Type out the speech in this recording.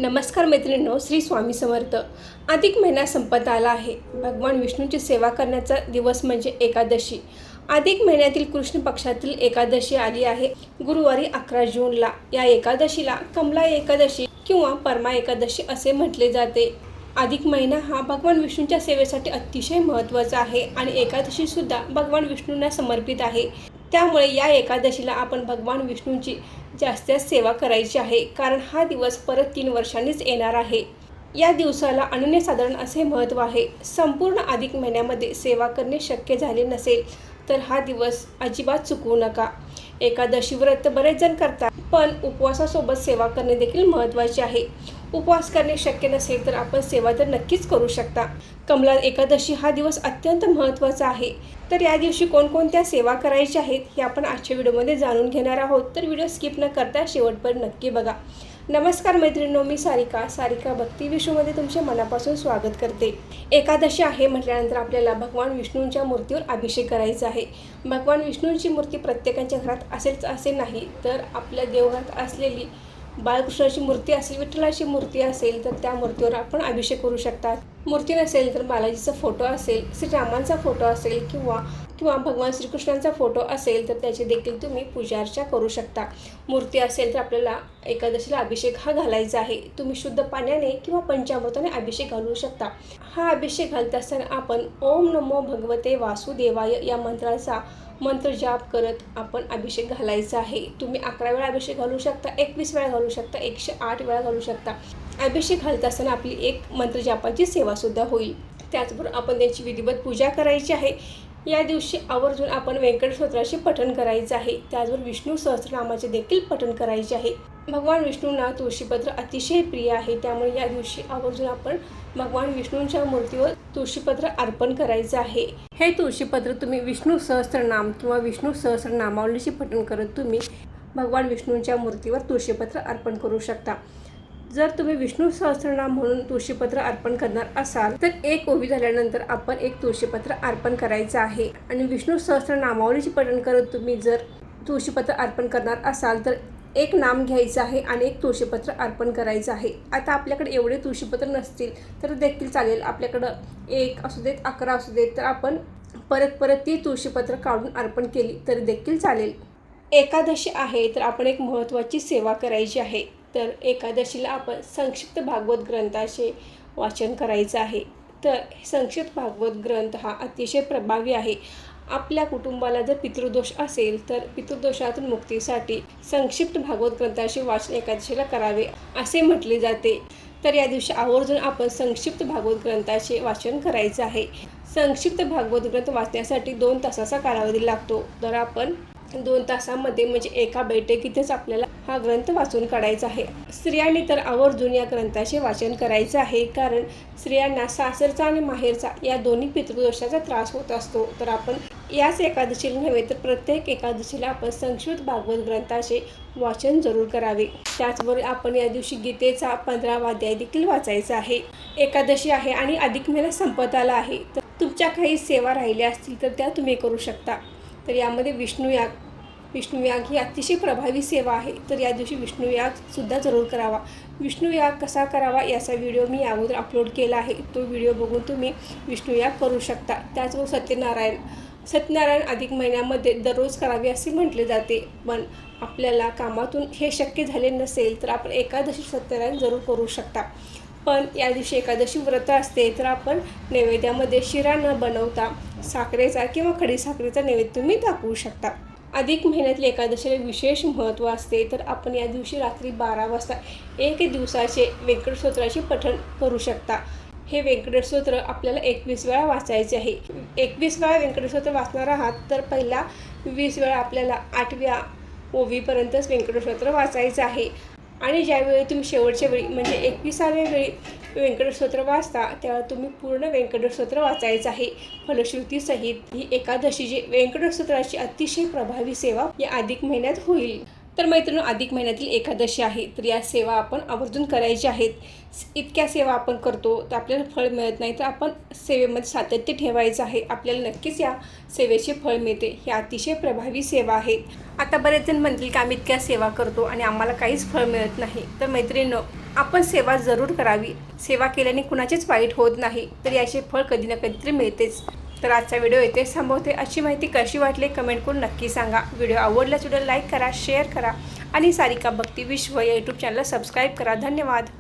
नमस्कार मैत्रिणींनो, श्री स्वामी समर्थ. अधिक महिना संपत आला आहे. भगवान विष्णूची सेवा करण्याचा दिवस म्हणजे एकादशी. अधिक महिन्यातील कृष्ण पक्षातील एकादशी आली आहे. गुरुवारी 11 जूनला या एकादशीला कमला एकादशी किंवा परमा एकादशी असे म्हटले जाते. अधिक महिना हा भगवान विष्णूच्या सेवेसाठी अतिशय महत्त्वाचा आहे आणि एकादशी सुद्धा भगवान विष्णूंना समर्पित आहे. त्यामुळे या एकादशीला आपण भगवान विष्णूंची जास्त सेवा करायची आहे, कारण हा दिवस परत 3 वर्षांनीच येणार आहे. या दिवसाला अनन्यसाधारण असे महत्त्व आहे. संपूर्ण अधिक महिन्यामध्ये सेवा करणे शक्य झाले नसेल तर हा दिवस अजिबात चुकवू नका. एकादशी व्रत बरेच जण करतात, पण उपवासासोबत सेवा करणे देखील महत्त्वाचे आहे. उपवास करणे शक्य नसेल तर आपण सेवा तर नक्कीच करू शकता. कमला एकादशी हा दिवस अत्यंत महत्त्वाचा आहे. तर या दिवशी कोणकोणत्या सेवा करायच्या आहेत हे आपण आजच्या व्हिडिओमध्ये जाणून घेणार आहोत. तर व्हिडिओ स्किप न करता शेवटपर्यंत नक्की बघा. नमस्कार मैत्रिणींनो, मी सारिका भक्ती विश्वमध्ये तुमचे मनापासून स्वागत करते. एकादशी आहे म्हटल्यानंतर आपल्याला भगवान विष्णूंच्या मूर्तीवर अभिषेक करायचा आहे. भगवान विष्णूंची मूर्ती प्रत्येकाच्या घरात असेलच असे नाही, तर आपल्या देवघरात असलेली बाळकृष्णाची मूर्ती असेल, विठ्ठलाची मूर्ती असेल तर त्या मूर्तीवर आपण अभिषेक करू शकतात. मूर्ती नसेल तर बालाजीचा फोटो असेल, श्रीरामांचा फोटो असेल किंवा भगवान श्रीकृष्णांचा फोटो असेल तर त्याची देखील तुम्ही पूजा अर्चा करू शकता. मूर्ती असेल तर आपल्याला एकादशीला अभिषेक हा घालायचा आहे. तुम्ही शुद्ध पाण्याने किंवा पंचामृताने अभिषेक घालू शकता. हा अभिषेक घालत असताना आपण ओम नमो भगवते वासुदेवाय या मंत्राचा मंत्र जाप करत आपण अभिषेक घालायचा आहे. तुम्ही 11 वेळा अभिषेक घालू शकता, 21 वेळा घालू शकता, 108 वेळा घालू शकता. अभिषेक घालत असताना आपली एक मंत्र जापाची सेवासुद्धा होईल. त्याचबरोबर आपण त्यांची विधिवत पूजा करायची आहे. या दिवशी आवर्जून आपण व्यंकट स्तोत्राचे पठण करायचे आहे. त्याचबरोबर विष्णू सहस्रनामाचे देखील पठण करायचे आहे. भगवान विष्णूंना तुळशीपत्र अतिशय प्रिय आहे, त्यामुळे या दिवशी आवर्जून आपण भगवान विष्णूंच्या मूर्तीवर तुळशीपत्र अर्पण करायचं आहे. हे तुळशीपत्र तुम्ही विष्णू सहस्त्रनाम किंवा विष्णू सहस्रनामावलीचे पठण करत तुम्ही भगवान विष्णूंच्या मूर्तीवर तुळशीपत्र अर्पण करू शकता. जर तुम्ही विष्णू सहस्त्रनाम म्हणून तुळशीपत्र अर्पण करणार असाल तर एक ओवी झाल्यानंतर आपण एक तुळशीपत्र अर्पण करायचं आहे. आणि विष्णू सहस्त्रनामावलीचे पठण करत तुम्ही जर तुळशीपत्र अर्पण करणार असाल तर एक नाम घ्यायचं आहे आणि एक तुळशीपत्र अर्पण करायचं आहे. आता आपल्याकडे एवढे तुळशीपत्र नसतील तर देखील चालेल. आपल्याकडं 1 असू देत, 11 असू देत, तर आपण परत ती तुळशीपत्र काढून अर्पण केली तरी देखील चालेल. एकादशी आहे तर आपण एक महत्त्वाची सेवा करायची आहे. तर एकादशीला आपण संक्षिप्त भागवत ग्रंथाचे वाचन करायचं आहे. तर संक्षिप्त भागवत ग्रंथ हा अतिशय प्रभावी आहे. आपल्या कुटुंबाला जर पितृदोष असेल तर पितृदोषातून मुक्तीसाठी संक्षिप्त भागवत ग्रंथाचे वाचन एकादशीला करावे असे म्हटले जाते. तर या दिवशी आवर्जून आपण संक्षिप्त भागवत ग्रंथाचे वाचन करायचे आहे. संक्षिप्त भागवत ग्रंथ वाचण्यासाठी 2 तासाचा कालावधी लागतो. तर आपण 2 तासामध्ये म्हणजे एका बैठकीतच आपल्याला हा ग्रंथ वाचून काढायचा आहे. स्त्रियांनी तर आवर्जून या ग्रंथाचे वाचन करायचे आहे, कारण स्त्रियांना सासरचा आणि माहेरचा या दोन्ही पितृदोषाचा त्रास होत असतो. तर आपण याच एकादशीला नव्हे तर प्रत्येक एकादशीला आपण संक्षिप्त भागवत ग्रंथाचे वाचन जरूर करावे. त्याचबरोबर आपण या दिवशी गीतेचा 15वा अध्याय देखील वाचायचा आहे. एकादशी आहे आणि अधिक महिना संपत आला आहे, तर तुमच्या काही सेवा राहिल्या असतील तर त्या तुम्ही करू शकता. तर यामध्ये विष्णुयाग ही अतिशय प्रभावी सेवा आहे. तर या दिवशी विष्णुयागसुद्धा जरूर करावा. विष्णुयाग कसा करावा याचा व्हिडिओ मी अगोदर अपलोड केला आहे. तो व्हिडिओ बघून तुम्ही विष्णुयाग करू शकता. त्याचबरोबर सत्यनारायण अधिक महिन्यामध्ये दररोज करावे असे म्हटले जाते, पण आपल्याला कामातून हे शक्य झाले नसेल तर आपण एकादशी सत्यनारायण जरूर करू शकता. पण या दिवशी एकादशी व्रत असते तर आपण नैवेद्यामध्ये शिरा न बनवता साखरेचा किंवा खडीसाखरेचा नैवेद्य तुम्ही दाखवू शकता. अधिक महिन्यातील एकादशीला विशेष महत्त्व असते. तर आपण या दिवशी रात्री 12 वाजता 1 दिवसाचे व्यंकट स्तोत्राचे पठण करू शकता. हे व्यंकट स्तोत्र आपल्याला 21 वेळा वाचायचे आहे. 21 वेळा व्यंकट स्तोत्र वाचणार आहात तर पहिला 20 वेळा आपल्याला 8व्या ओवीपर्यंतच व्यंकट स्तोत्र वाचायचं आहे. आणि ज्यावेळी तुम्ही शेवटच्या वेळी म्हणजे 21व्या वेळी व्यंकट स्तोत्र वाचता तेव्हा तुम्ही पूर्ण व्यंकट स्तोत्र वाचायचं आहे फलश्रुतीसहित. ही एकादशीची व्यंकट स्तोत्राची अतिशय प्रभावी सेवा या अधिक महिन्यात होईल. तर मैत्रिणी, अधिक महिन्यातील एकादशी आहे, तर या सेवा आपण आवर्जून करायच्या आहेत. इतक्या सेवा आपण करतो तर आपल्याला फळ मिळत नाही, तर आपण सेवेमध्ये सातत्य ठेवायचं आहे. आपल्याला नक्कीच या सेवेचे फळ मिळते. ही अतिशय प्रभावी सेवा आहे. आता बरेच जण म्हणतील की आम्ही इतक्या सेवा करतो आणि आम्हाला काहीच फळ मिळत नाही. तर मैत्रिणींनो, आपण सेवा जरूर करावी. सेवा केल्याने कुणाचेच वाईट होत नाही, तर याचे फळ कधी ना कधीतरी मिळतेच. तर आजचा व्हिडिओ इथेच थांबवते. अशी माहिती कशी वाटली कमेंट करून नक्की सांगा. व्हिडिओ आवडल्यास व्हिडिओ लाईक करा, शेअर करा आणि सारिका भक्ती विश्व या यूट्यूब चॅनलला सबस्क्राईब करा. धन्यवाद.